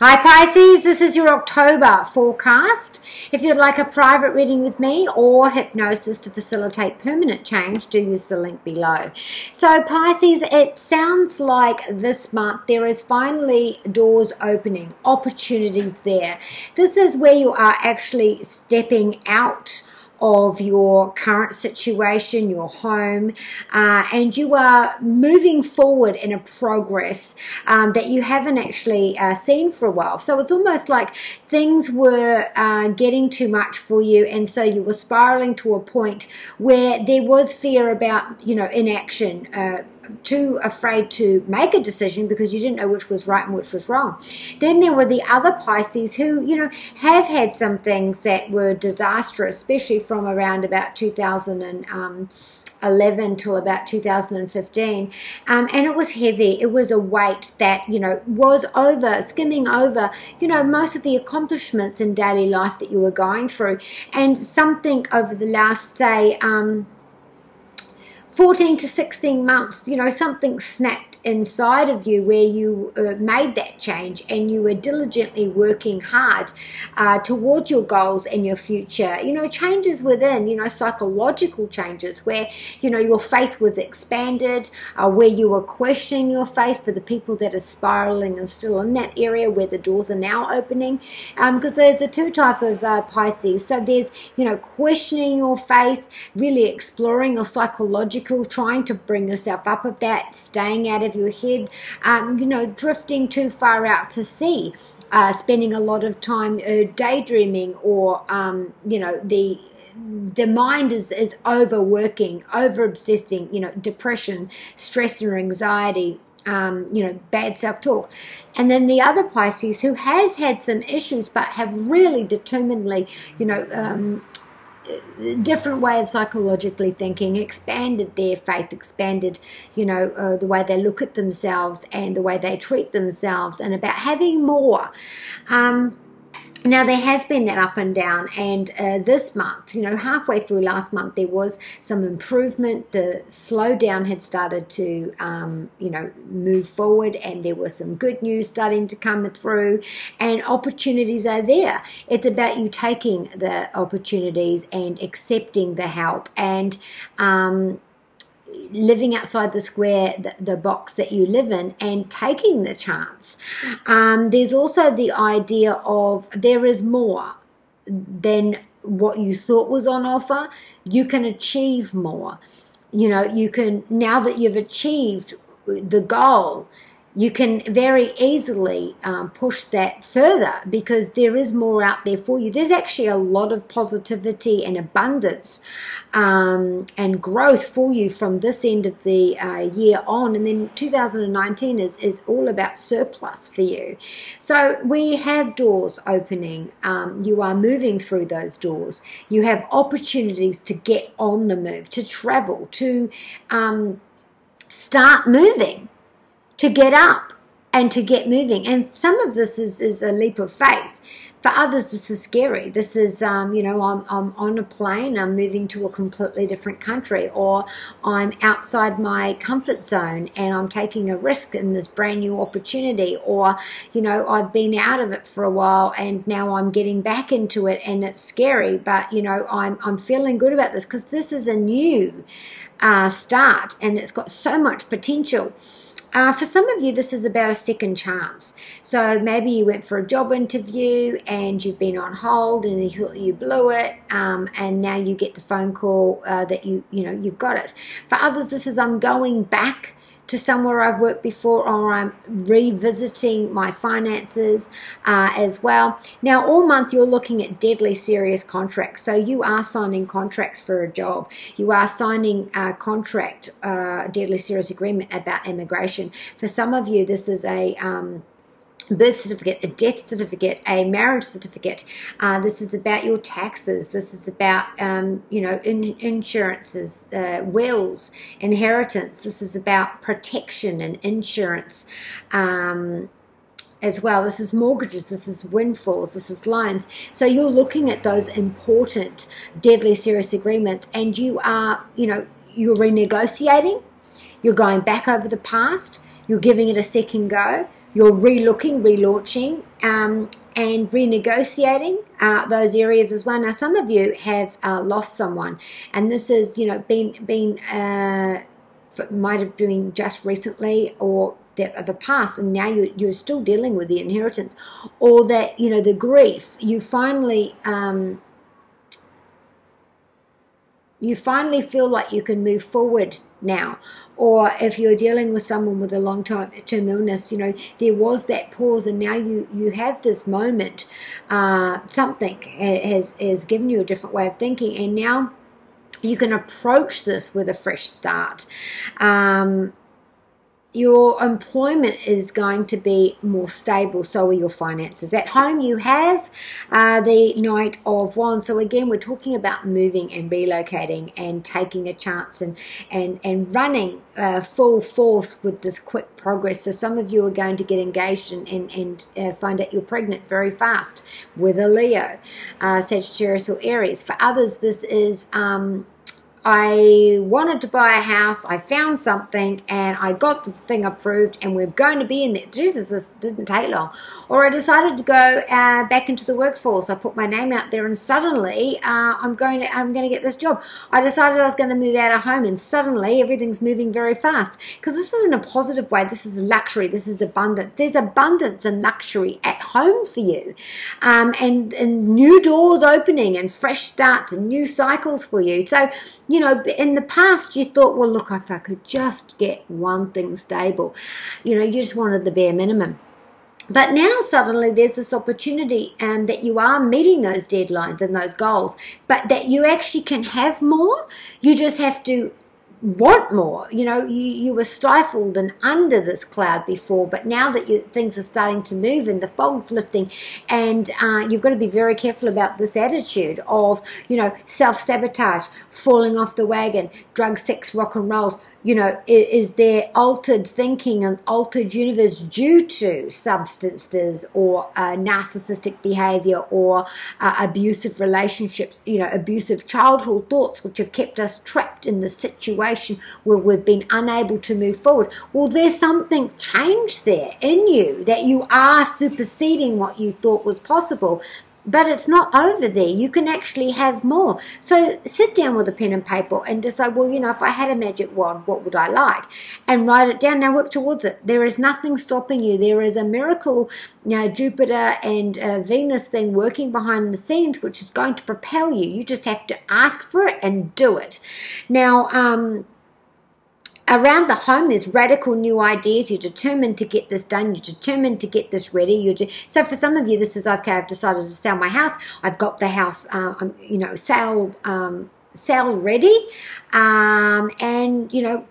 Hi Pisces, this is your October forecast. If you'd like a private reading with me or hypnosis to facilitate permanent change, do use the link below. So Pisces, it sounds like this month there is finally doors opening, opportunities there. This is where you are actually stepping out of your current situation, your home, and you are moving forward in a progress that you haven't actually seen for a while. So it's almost like things were getting too much for you, and so you were spiraling to a point where there was fear about, inaction, too afraid to make a decision because you didn't know which was right and which was wrong. Then there were the other Pisces who, have had some things that were disastrous, especially from around about 2011 till about 2015, and it was heavy. It was a weight that was skimming over most of the accomplishments in daily life that you were going through, and something over the last, say, 14 to 16 months, something snapped inside of you where you made that change and you were diligently working hard towards your goals and your future. Changes within, psychological changes where, your faith was expanded, where you were questioning your faith for the people that are spiraling and still in that area where the doors are now opening. Because they're the two type of Pisces. So there's, questioning your faith, really exploring your psychological, trying to bring yourself up of that, staying out of your head, drifting too far out to sea, spending a lot of time daydreaming, or the mind is overworking, over obsessing, depression, stress or anxiety, bad self-talk. And then the other Pisces who has had some issues but have really determinedly, different way of psychologically thinking, expanded their faith, expanded, the way they look at themselves and the way they treat themselves, and about having more. Now, there has been that up and down, and this month, halfway through last month, there was some improvement. The slowdown had started to, move forward, and there was some good news starting to come through, and opportunities are there. It's about you taking the opportunities and accepting the help, and living outside the square, the box that you live in, and taking the chance. There's also the idea of there is more than what you thought was on offer. You can achieve more. You can, now that you've achieved the goal, you can very easily push that further because there is more out there for you. There's actually a lot of positivity and abundance and growth for you from this end of the year on. And then 2019 is all about surplus for you. So we have doors opening. You are moving through those doors. You have opportunities to get on the move, to travel, to start moving, to get up and to get moving. And some of this is a leap of faith. For others, this is scary. This is, I'm on a plane, I'm moving to a completely different country, or I'm outside my comfort zone and I'm taking a risk in this brand new opportunity, or, I've been out of it for a while and now I'm getting back into it and it's scary, but, I'm feeling good about this because this is a new start and it's got so much potential. For some of you, this is about a second chance. So maybe you went for a job interview and you've been on hold and you thought you blew it, and now you get the phone call that you've got it. For others, this is I'm going back to somewhere I've worked before, or I'm revisiting my finances as well. Now, all month you're looking at deadly serious contracts. So you are signing contracts for a job. You are signing a contract, deadly serious agreement about immigration. For some of you, this is a birth certificate, a death certificate, a marriage certificate. This is about your taxes. This is about, insurances, wills, inheritance. This is about protection and insurance as well. This is mortgages. This is windfalls. This is loans. So you're looking at those important, deadly serious agreements, and you are, you're renegotiating. You're going back over the past. You're giving it a second go. You're re-looking, relaunching, and renegotiating those areas as well. Now, some of you have lost someone, and this is, you know, been might have been just recently, or the past, and now you're still dealing with the inheritance, or that, you know, the grief. You finally feel like you can move forward now. Or if you're dealing with someone with a long-term illness, you know, there was that pause, and now you have this moment. Something has given you a different way of thinking, and now you can approach this with a fresh start. Your employment is going to be more stable, so are your finances. At home, you have the Knight of Wands. So again, we're talking about moving and relocating and taking a chance and running full force with this quick progress. So some of you are going to get engaged and find out you're pregnant very fast with a Leo, Sagittarius or Aries. For others, this is I wanted to buy a house, I found something, and I got the thing approved, and we're going to be in there. Jesus, this didn't take long. Or I decided to go back into the workforce. I put my name out there, and suddenly I'm going to get this job. I decided I was going to move out of home, and suddenly everything's moving very fast. Because this is in a positive way. This is luxury. This is abundance. There's abundance and luxury at home for you, and new doors opening, and fresh starts and new cycles for you. So, you know, in the past you thought, well, look, if I could just get one thing stable, you know, you just wanted the bare minimum. But now suddenly there's this opportunity that you are meeting those deadlines and those goals, but that you actually can have more. You just have to want more. You know, you were stifled and under this cloud before, but now that things are starting to move and the fog's lifting, and you've got to be very careful about this attitude of, you know, self-sabotage, falling off the wagon, drugs, sex, rock and rolls. You know, is there altered thinking and altered universe due to substances or narcissistic behavior or abusive relationships, you know, abusive childhood thoughts, which have kept us trapped in the situation where we've been unable to move forward? Well, there's something changed there in you, that you are superseding what you thought was possible. But it's not over there. You can actually have more. So sit down with a pen and paper and decide, well, you know, if I had a magic wand, what would I like? And write it down. Now work towards it. There is nothing stopping you. There is a miracle, you know, Jupiter and Venus thing working behind the scenes, which is going to propel you. You just have to ask for it and do it. Now, around the home, there's radical new ideas. You're determined to get this done. You're determined to get this ready. So for some of you, this is, okay, I've decided to sell my house. I've got the house, you know, sale ready, and, you know,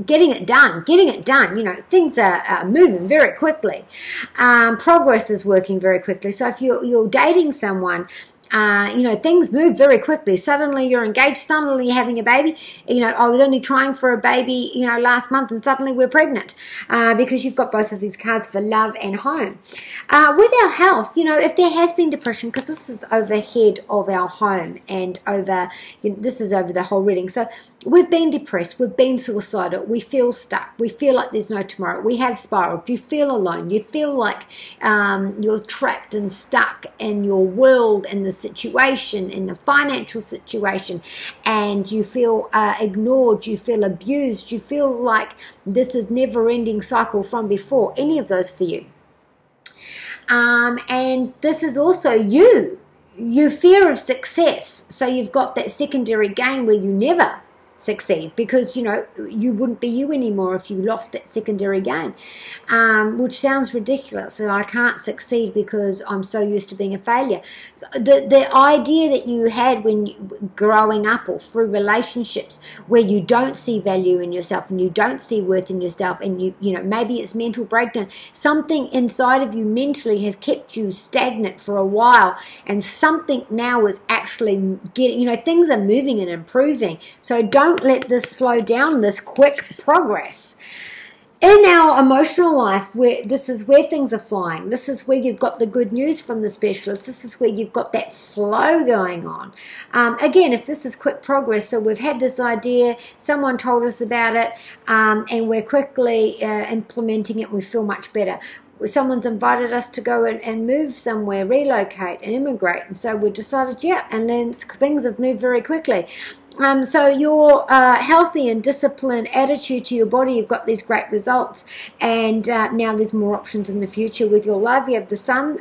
getting it done. You know, things are moving very quickly. Progress is working very quickly. So if you're dating someone, you know, things move very quickly. Suddenly you're engaged, suddenly you're having a baby. You know, I was only trying for a baby, you know, last month, and suddenly we're pregnant, because you've got both of these cards for love and home. With our health, you know, if there has been depression, because this is overhead of our home and over, you know, this is over the whole reading. So we've been depressed, we've been suicidal, we feel stuck, we feel like there's no tomorrow, we have spiraled, you feel alone, you feel like you're trapped and stuck in your world, in the situation, in the financial situation, and you feel ignored, you feel abused, you feel like this is never-ending cycle from before. Any of those for you. And this is also you fear of success. So you've got that secondary gain where you never succeed, because, you know, you wouldn't be you anymore if you lost that secondary gain, which sounds ridiculous. So I can't succeed because I'm so used to being a failure. The idea that you had when growing up or through relationships where you don't see value in yourself and you don't see worth in yourself, and you know, maybe it's mental breakdown, something inside of you mentally has kept you stagnant for a while, and something now is actually getting, you know, things are moving and improving. So don't let this slow down this quick progress. In our emotional life, this is where things are flying. This is where you've got the good news from the specialist. This is where you've got that flow going on. Again, if this is quick progress, so we've had this idea, someone told us about it, and we're quickly implementing it, we feel much better. someone's invited us to go and move somewhere, relocate and immigrate. And so we decided, yeah, and then things have moved very quickly. So your healthy and disciplined attitude to your body, you've got these great results. And now there's more options in the future with your love. You have the Sun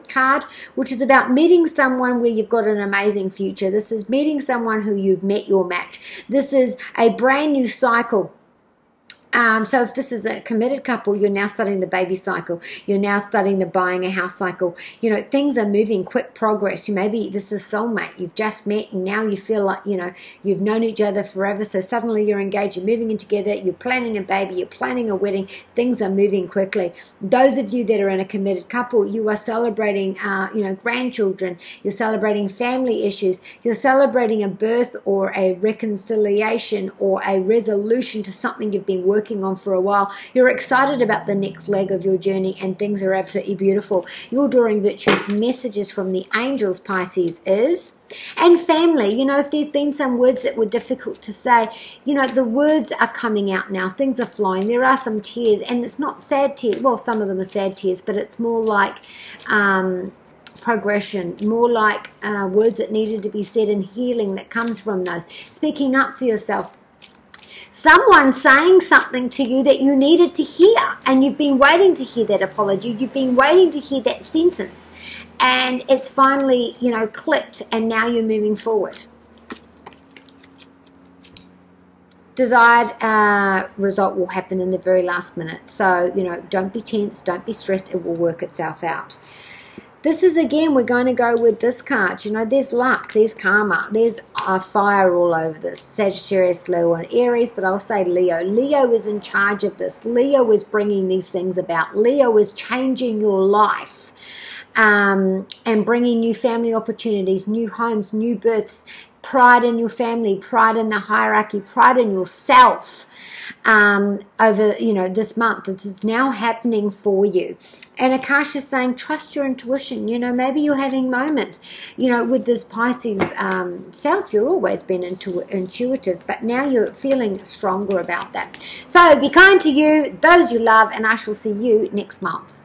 card, which is about meeting someone where you've got an amazing future. This is meeting someone who you've met your match. This is a brand new cycle. So if this is a committed couple, you're now starting the baby cycle. You're now starting the buying a house cycle. You know, things are moving, quick progress. Maybe this is soulmate. You've just met and now you feel like, you know, you've known each other forever. So suddenly you're engaged, you're moving in together, you're planning a baby, you're planning a wedding. Things are moving quickly. Those of you that are in a committed couple, you are celebrating, you know, grandchildren. You're celebrating family issues. You're celebrating a birth or a reconciliation or a resolution to something you've been working on for a while. You're excited about the next leg of your journey and things are absolutely beautiful. You're drawing virtual messages from the angels, Pisces is. And family, you know, if there's been some words that were difficult to say, you know, the words are coming out now. Things are flowing. There are some tears, and it's not sad tears. Well, some of them are sad tears, but it's more like progression, more like words that needed to be said and healing that comes from those. Speaking up for yourself. Someone saying something to you that you needed to hear, and you've been waiting to hear that apology. You've been waiting to hear that sentence, and it's finally, you know, clicked, and now you're moving forward. Desired result will happen in the very last minute. So, you know, don't be tense, don't be stressed. It will work itself out. This is, again, we're going to go with this card. You know, there's luck, there's karma, there's fire all over this. Sagittarius, Leo, and Aries, but I'll say Leo. Leo is in charge of this. Leo is bringing these things about. Leo is changing your life and bringing new family opportunities, new homes, new births, pride in your family, pride in the hierarchy, pride in yourself over, you know, this month. This is now happening for you. And Akash is saying, trust your intuition. You know, maybe you're having moments, you know, with this Pisces self, you've always been intuitive, but now you're feeling stronger about that. So be kind to you, those you love, and I shall see you next month.